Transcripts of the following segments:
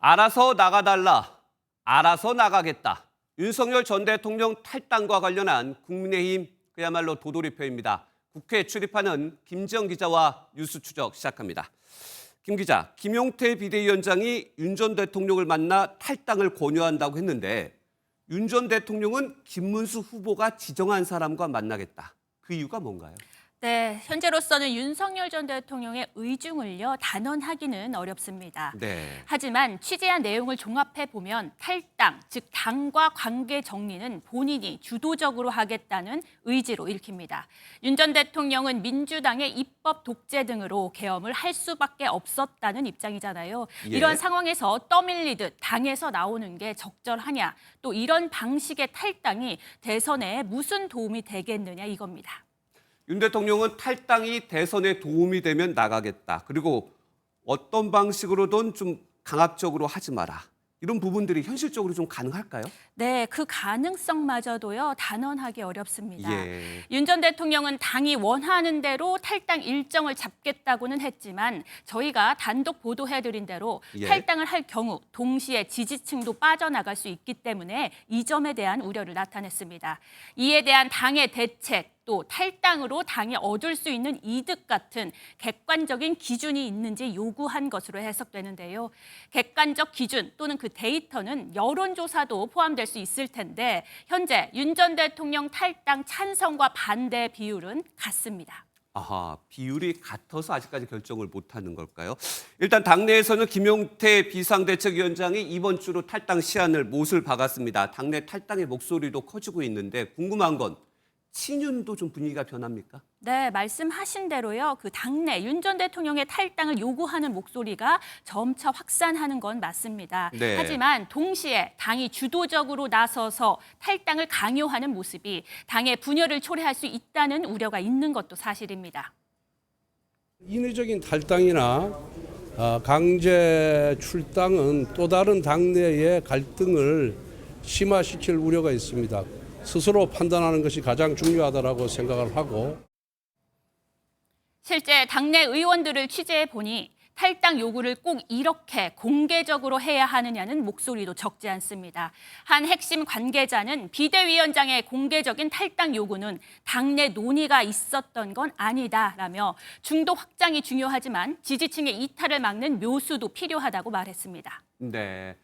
알아서 나가달라, 알아서 나가겠다. 윤석열 전 대통령 탈당과 관련한 국민의힘 그야말로 도돌이표입니다. 국회에 출입하는 김지영 기자와 뉴스 추적 시작합니다. 김 기자, 김용태 비대위원장이 윤 전 대통령을 만나 탈당을 권유한다고 했는데 윤 전 대통령은 김문수 후보가 지정한 사람과 만나겠다. 그 이유가 뭔가요? 네, 현재로서는 윤석열 전 대통령의 의중을요 단언하기는 어렵습니다. 네. 하지만 취재한 내용을 종합해 보면 탈당, 즉 당과 관계 정리는 본인이 주도적으로 하겠다는 의지로 읽힙니다. 윤 전 대통령은 민주당의 입법 독재 등으로 계엄을 할 수밖에 없었다는 입장이잖아요. 예. 이런 상황에서 떠밀리듯 당에서 나오는 게 적절하냐, 또 이런 방식의 탈당이 대선에 무슨 도움이 되겠느냐 이겁니다. 윤 대통령은 탈당이 대선에 도움이 되면 나가겠다. 그리고 어떤 방식으로든 좀 강압적으로 하지 마라. 이런 부분들이 현실적으로 좀 가능할까요? 네, 그 가능성마저도요 단언하기 어렵습니다. 예. 윤 전 대통령은 당이 원하는 대로 탈당 일정을 잡겠다고는 했지만 저희가 단독 보도해드린 대로 예. 탈당을 할 경우 동시에 지지층도 빠져나갈 수 있기 때문에 이 점에 대한 우려를 나타냈습니다. 이에 대한 당의 대책, 또 탈당으로 당이 얻을 수 있는 이득 같은 객관적인 기준이 있는지 요구한 것으로 해석되는데요. 객관적 기준 또는 그 데이터는 여론조사도 포함될 수 있을 텐데 현재 윤 전 대통령 탈당 찬성과 반대 비율은 같습니다. 아하, 비율이 같아서 아직까지 결정을 못하는 걸까요? 일단 당내에서는 김용태 비상대책위원장이 이번 주로 탈당 시한을 못을 박았습니다. 당내 탈당의 목소리도 커지고 있는데 궁금한 건 친윤도 좀 분위기가 변합니까? 네, 말씀하신 대로요. 그 당내 윤 전 대통령의 탈당을 요구하는 목소리가 점차 확산하는 건 맞습니다. 네. 하지만 동시에 당이 주도적으로 나서서 탈당을 강요하는 모습이 당의 분열을 초래할 수 있다는 우려가 있는 것도 사실입니다. 인위적인 탈당이나 강제 출당은 또 다른 당내의 갈등을 심화시킬 우려가 있습니다. 스스로 판단하는 것이 가장 중요하다고 생각을 하고 실제 당내 의원들을 취재해 보니 탈당 요구를 꼭 이렇게 공개적으로 해야 하느냐는 목소리도 적지 않습니다. 한 핵심 관계자는 비대위원장의 공개적인 탈당 요구는 당내 논의가 있었던 건 아니다라며 중도 확장이 중요하지만 지지층의 이탈을 막는 묘수도 필요하다고 말했습니다. 네.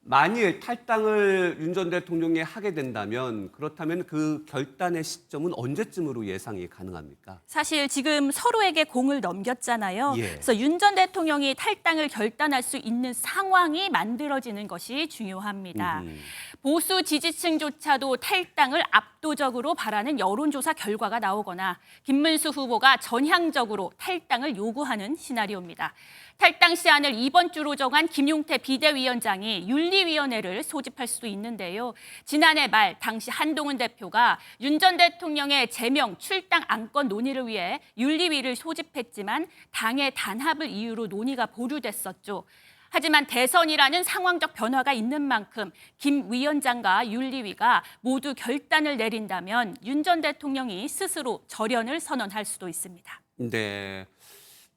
만일 탈당을 윤 전 대통령이 하게 된다면 그렇다면 그 결단의 시점은 언제쯤으로 예상이 가능합니까? 사실 지금 서로에게 공을 넘겼잖아요. 예. 그래서 윤 전 대통령이 탈당을 결단할 수 있는 상황이 만들어지는 것이 중요합니다. 보수 지지층조차도 탈당을 압도적으로 바라는 여론조사 결과가 나오거나 김문수 후보가 전향적으로 탈당을 요구하는 시나리오입니다. 탈당 시한을 이번 주로 정한 김용태 비대위원장이 윤리위원회를 소집할 수도 있는데요. 지난해 말 당시 한동훈 대표가 윤 전 대통령의 제명 출당 안건 논의를 위해 윤리위를 소집했지만 당의 단합을 이유로 논의가 보류됐었죠. 하지만 대선이라는 상황적 변화가 있는 만큼 김 위원장과 윤리위가 모두 결단을 내린다면 윤 전 대통령이 스스로 절연을 선언할 수도 있습니다. 네.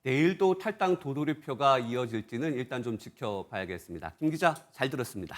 내일도 탈당 도돌이표가 이어질지는 일단 좀 지켜봐야겠습니다. 김 기자, 잘 들었습니다.